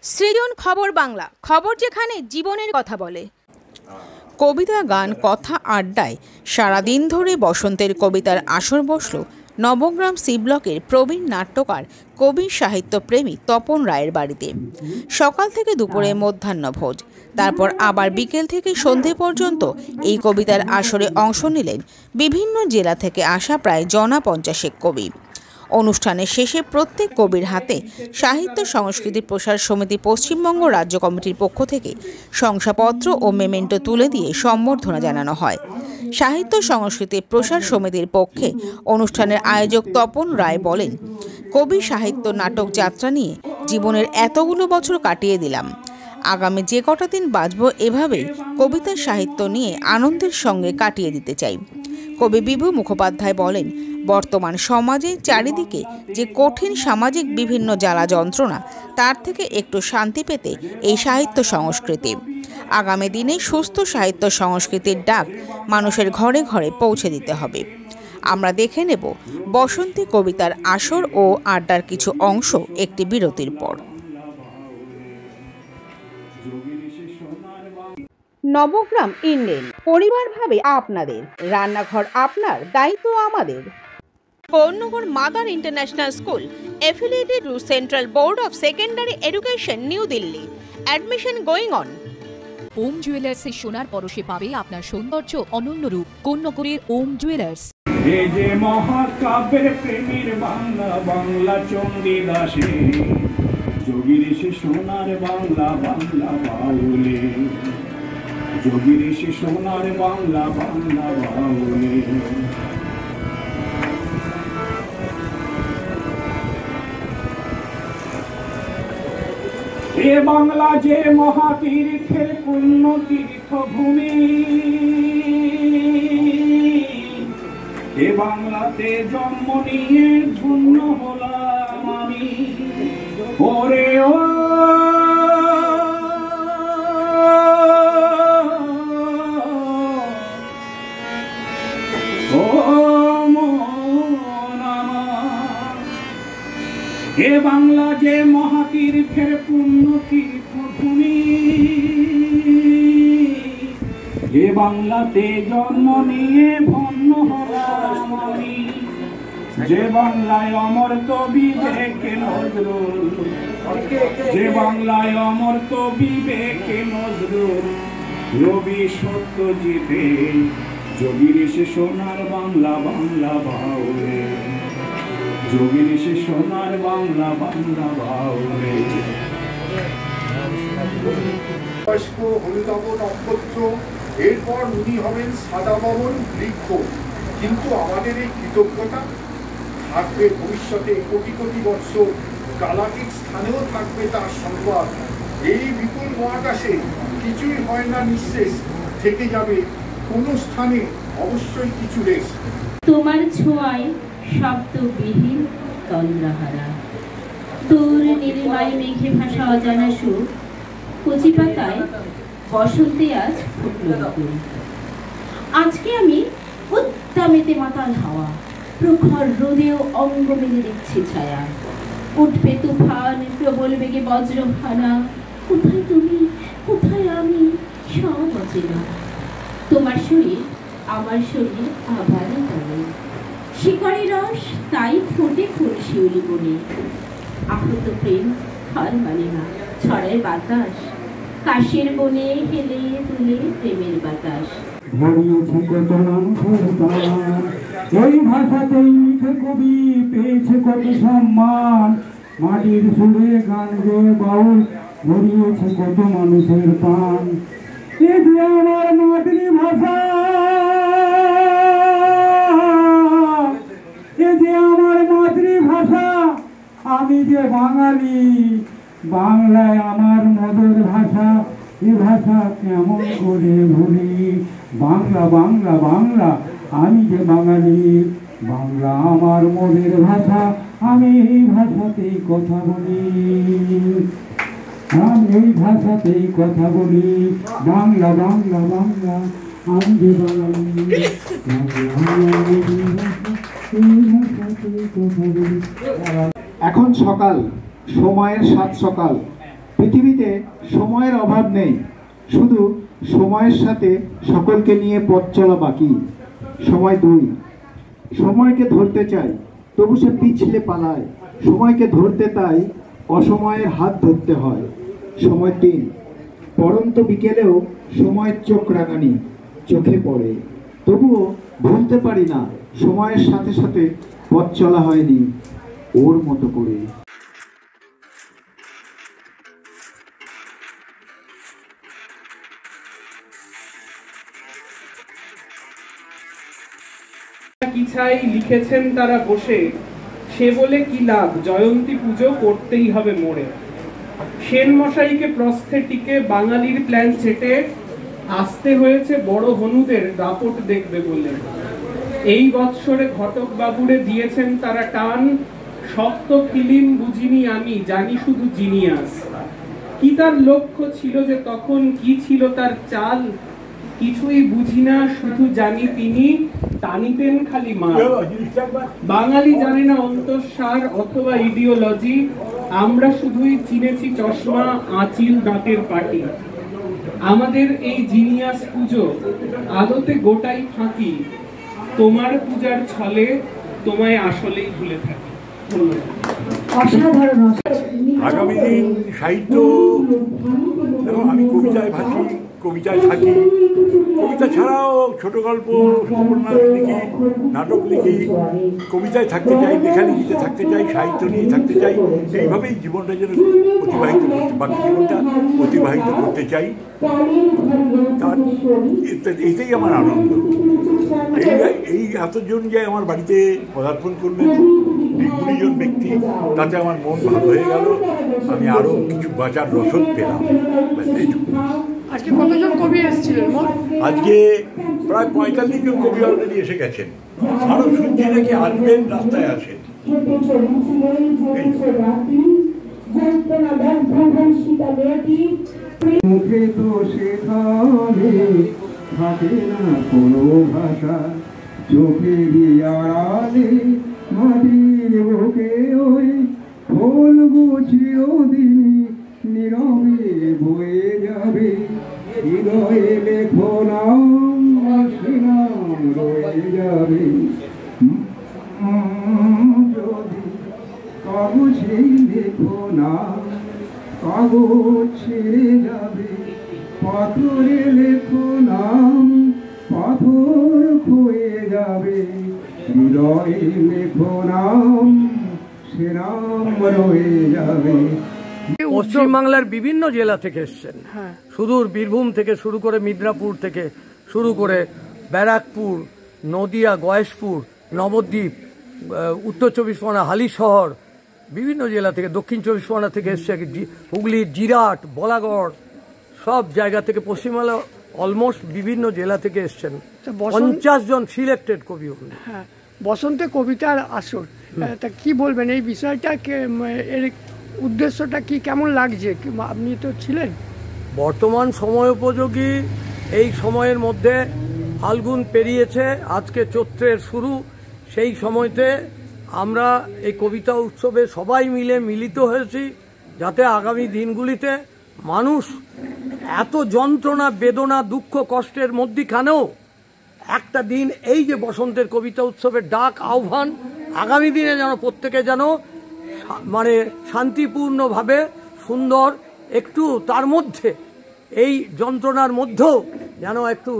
সৃজন খবর বাংলা, খবর যেখানে জীবনের কথা বলে। কবিতা, গান, কথা আড্ডায় সারাদিন ধরে বসন্তের কবিতার আসর বসল নবগ্রাম সি ব্লকের প্রবীণ নাট্যকার, কবি, সাহিত্যপ্রেমী তপন রায়ের বাড়িতে। সকাল থেকে দুপুরে মধ্যাহ্নভোজ, তারপর আবার বিকেল থেকে সন্ধে পর্যন্ত এই কবিতার আসরে অংশ নিলেন বিভিন্ন জেলা থেকে আসা প্রায় জনা 50 কবি। অনুষ্ঠানের শেষে প্রত্যেক কবির হাতে সাহিত্য সংস্কৃতি প্রসার সমিতি পশ্চিমবঙ্গ রাজ্য কমিটির পক্ষ থেকে শংসাপত্র ও মেমেন্টো তুলে দিয়ে সম্বর্ধনা জানানো হয়। সাহিত্য সংস্কৃতি প্রসার সমিতির পক্ষে অনুষ্ঠানের আয়োজক তপন রায় বলেন, কবি সাহিত্য নাটক যাত্রা নিয়ে জীবনের এতগুলো বছর কাটিয়ে দিলাম। আগামী যে কটা দিন বাঁচব এভাবেই কবিতার সাহিত্য নিয়ে আনন্দের সঙ্গে কাটিয়ে দিতে চাই। কবি বিভু মুখোপাধ্যায় বলেন, বর্তমান সমাজে চারিদিকে যে কঠিন সামাজিক বিভিন্ন জ্বালা যন্ত্রণা, তার থেকে একটু শান্তি পেতে এই সাহিত্য সংস্কৃতি। আগামী দিনে সুস্থ সাহিত্য সংস্কৃতির ডাক মানুষের ঘরে ঘরে পৌঁছে দিতে হবে। আমরা দেখে নেব বসন্তী কবিতার আসর ও আড্ডার কিছু অংশ একটি বিরতির পর। নবগ্রাম ইন্ডেন পরিবার ভাবে আপনাদের, রান্নাঘর আপনার, দায়িত্ব আমাদের। Pournagar mother international school affiliated to Central Board of Secondary Education, New Delhi. Admission going on. ওম জুয়েলার্সের সোনার পরশে পাবে আপনার সৌন্দর্য অনন্য রূপ। কোন্নগরের ওম জুয়েলার্স। এই যে মহাকাব্যের প্রেমের বাংলা, বাংলা চণ্ডীদাসে যোগীর সে সোনার বাংলা, বাংলা বাউলে, যোগীর সে সোনার বাংলা, বাংলা বাউলে। এ বাংলা যে মহাতীর্থের পুণ্য তীর্থভূমি, এ বাংলাতে জন্ম নিয়ে ধন্য হলাম আমি। ওরে ও এ বাংলা যে মহাতীর্থের পুণ্য তীর্থভূমি, এ বাংলাতে জন্ম নিয়ে ধন্য হলাম আমি। যে বাংলায় অমর কবি বিবেকে নজরুল, যে বাংলায় অমর কবি বিবেকে নজরুল, রবি সত্যজিতে যোগীর সে সোনার বাংলা, বাংলা বাউলে, যোগীর সে সোনার বাংলা, বাংলা বাউলে। বয়স্ক হলুদাভ নক্ষত্র, এরপর উনি হবেন সাদা ববন বৃক্ষ। কিন্তু আমাদের এই কৃতজ্ঞতা থাকবে ভবিষ্যতে কোটি কোটি বৎসর, গালাক্টিক স্থানেও থাকবে তার সংবাদ। এই বিপুল মহাকাশে কিছুই হয় না নিঃশেষ, থেকে যাবে কোনো স্থানে অবশ্যই কিছু রেশ। তোমার ছোঁয়ায় শব্দবিহীন তন্দ্রাহারা, তোর নীলিমায় মেঘে ভাসা অজানা সুখ, কচি পাতায় বসন্তে আজ ফুটল নতুন। আজকে আমি উত্তামেতে মাতাল হাওয়া, প্রখর রোদেও অঙ্গ মেলে দেখছি ছায়া। উঠবে তুফান, প্রবল বেগে বজ্রভানা, কোথায় তুমি, কোথায় আমি, সব অচেনা। তোমার শরীর আমার শরীর আবার বলে, শিকড়ি রস তাই ফোটে ফুল শিউলি বনে। আহত প্রেম হার মানে না, ছড়ায় বাতাস কাশের বনে, হেলে তুলে প্রেমের বাতাস। ভরিয়েছে কত মানুষের প্রাণ, এই ভাষাতেই লিখে কবি পেয়েছে কত সম্মান। মাটির সুরে গান গেয়ে বাউল ভরিয়েছে কত মানুষের প্রাণ। এ যে আমার মাতৃভাষা, এ যে আমার মাতৃভাষা, আমি যে বাঙালি, বাংলায় আমার মধুর ভাষা, এ ভাষা কেমন করে ভুলি। বাংলা বাংলা বাংলা, আমি যে বাঙালি, বাংলা আমার মধুর ভাষা, আমি এই ভাষাতেই কথা বলি, আমি এই ভাষাতেই কথা বলি। বাংলা বাংলা বাংলা, আমি যে বাঙালি, এখন সকাল, সময়ের 7 সকাল, পৃথিবীতে সময়ের অভাব নেই, শুধু সময়ের সাথে সকলকে নিয়ে পথ চলা বাকি। সময় 2, সময়কে ধরতে চাই তবু সে পিছলে পালায়, সময়কে ধরতে তাই অসময়ের হাত ধরতে হয়। সময় 3, পড়ন্ত বিকেলেও সময়ের চোখ রাঙানি চোখে পড়ে, তবুও ভুলতে পারি না সময়ের সাথে সাথে পথ চলা হয়নি ওর মতো করে। কিছাই লিখেছেন তারা বসে, সে বলে কি লাভ, জয়ন্তী পুজো করতেই হবে মোড়ে। সেন মশাইকে প্রস্থেটিকে বাঙালির প্ল্যান চেটে আসতে হয়েছে বড় হনুদের দাপট দেখবে বলে। এই বৎসরে ঘটক বাবুরে দিয়েছেন তারা টান, শক্ত ফিল্ম বুঝিনি আমি, জানি শুধু জিনিয়াস। কি তার লক্ষ্য ছিল যে তখন, কি ছিল তার চাল, কিছুই বুঝি না, শুধু জানি তিনি টানিতেন খালি মাল। বাঙালি জানে না অন্তঃসার অথবা ইডিওলজি, আমরা শুধুই চিনেছি চশমা, আঁচিল, দাঁতের পাটি। আমাদের এই জিনিয়াস পুজো আদতে গোটাই ফাঁকি, তোমার পূজার ছলে তোমায় আসলেই ভুলে থাকি। অসাধারণ। আগামী দিন সাহিত্য, এবং আমি কবিতায় ভাসি, কবিতায় থাকি। কবিতা ছাড়াও ছোট গল্প, উপন্যাস লিখি, নাটক লিখি। কবিতায় থাকতে চাই, লেখালেখিতে থাকতে চাই, সাহিত্য নিয়ে থাকতে চাই। এইভাবেই জীবনটা যেন অতিবাহিত করতে, বাকি জীবনটা অতিবাহিত করতে চাই। তার এইটাই আমার আনন্দ। এই এতজন যে আমার বাড়িতে পদার্পণ করলেন, 20 জন ব্যক্তি, তাতে আমার মন ভালো হয়ে গেল। আমি আরো কিছু বাঁচার রসদ পেলাম। আজকে কতজন কবি এসেছিলেন? আজকে প্রায় 45 জন কবি অলরেডি এসে গেছেন, আরো শুনছি নাকি আসবেন, রাস্তায় আছেন। মুখে তো সেখানে থাকে না কোনো ভাষা, চোখেরই আড়ালে মাটির বুকে ওই ফলবো চিরদিন নীরবে বয়ে যাবে। হৃদয়ে লেখো নাম, সে নাম রয়ে যাবে। যদি কাগজেই লেখো না, কাগজ ছেড়ে যাবে। পাথরে লেখো নাম, পাথর ক্ষয়ে যাবে। হৃদয়ে লেখো নাম, সে নাম রয়ে যাবে। পশ্চিমবাংলার বিভিন্ন জেলা থেকে এসছেন, সুদূর বীরভূম থেকে শুরু করে, মিদনাপুর থেকে শুরু করে ব্যারাকপুর, নদিয়া, গয়েশপুর, নবদ্বীপ, উত্তর 24 পরগনা, হালিশহর, বিভিন্ন জেলা থেকে, দক্ষিণ 24 পরগনা থেকে এসছে, হুগলির জিরাট, বলাগড়, সব জায়গা থেকে পশ্চিমবাংলা অলমোস্ট বিভিন্ন জেলা থেকে এসছেন। 50 জন সিলেক্টেড কবি। হ্যাঁ, বসন্তে কবিতার আসর, তা কি বলবেন এই বিষয়টা, এর উদ্দেশ্যটা কি, কেমন লাগছে? আপনি তো ছিলেন। বর্তমান সময়োপযোগী এই সময়ের মধ্যে ফাল্গুন পেরিয়েছে, আজকে চৈত্রের শুরু। সেই সময়তে আমরা এই কবিতা উৎসবে সবাই মিলে মিলিত হয়েছি, যাতে আগামী দিনগুলিতে মানুষ এত যন্ত্রণা, বেদনা, দুঃখ, কষ্টের মধ্যখানেও একটা দিন, এই যে বসন্তের কবিতা উৎসবের ডাক, আহ্বান, আগামী দিনে যেন প্রত্যেকে যেন মানে শান্তিপূর্ণভাবে সুন্দর, একটু তার মধ্যে এই যন্ত্রণার মধ্যেও যেন একটু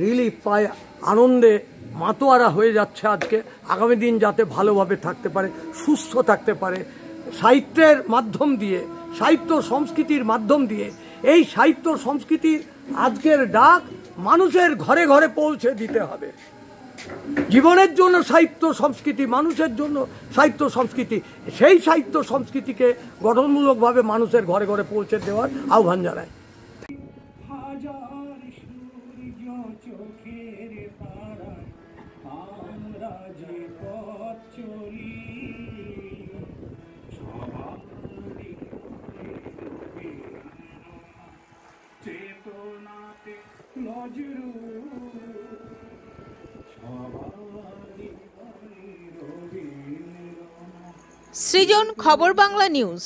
রিলিফ পায়, আনন্দে মাতোয়ারা হয়ে যাচ্ছে আজকে। আগামী দিন যাতে ভালোভাবে থাকতে পারে, সুস্থ থাকতে পারে, সাহিত্যের মাধ্যম দিয়ে, সাহিত্য সংস্কৃতির মাধ্যম দিয়ে এই সাহিত্য সংস্কৃতির আজকের ডাক মানুষের ঘরে ঘরে পৌঁছে দিতে হবে। জীবনের জন্য সাহিত্য সংস্কৃতি, মানুষের জন্য সাহিত্য সংস্কৃতি, সেই সাহিত্য সংস্কৃতিকে গঠনমূলকভাবে মানুষের ঘরে ঘরে পৌঁছে দেওয়ার আহ্বান জানায়। সৃজন, খবর বাংলা নিউজ।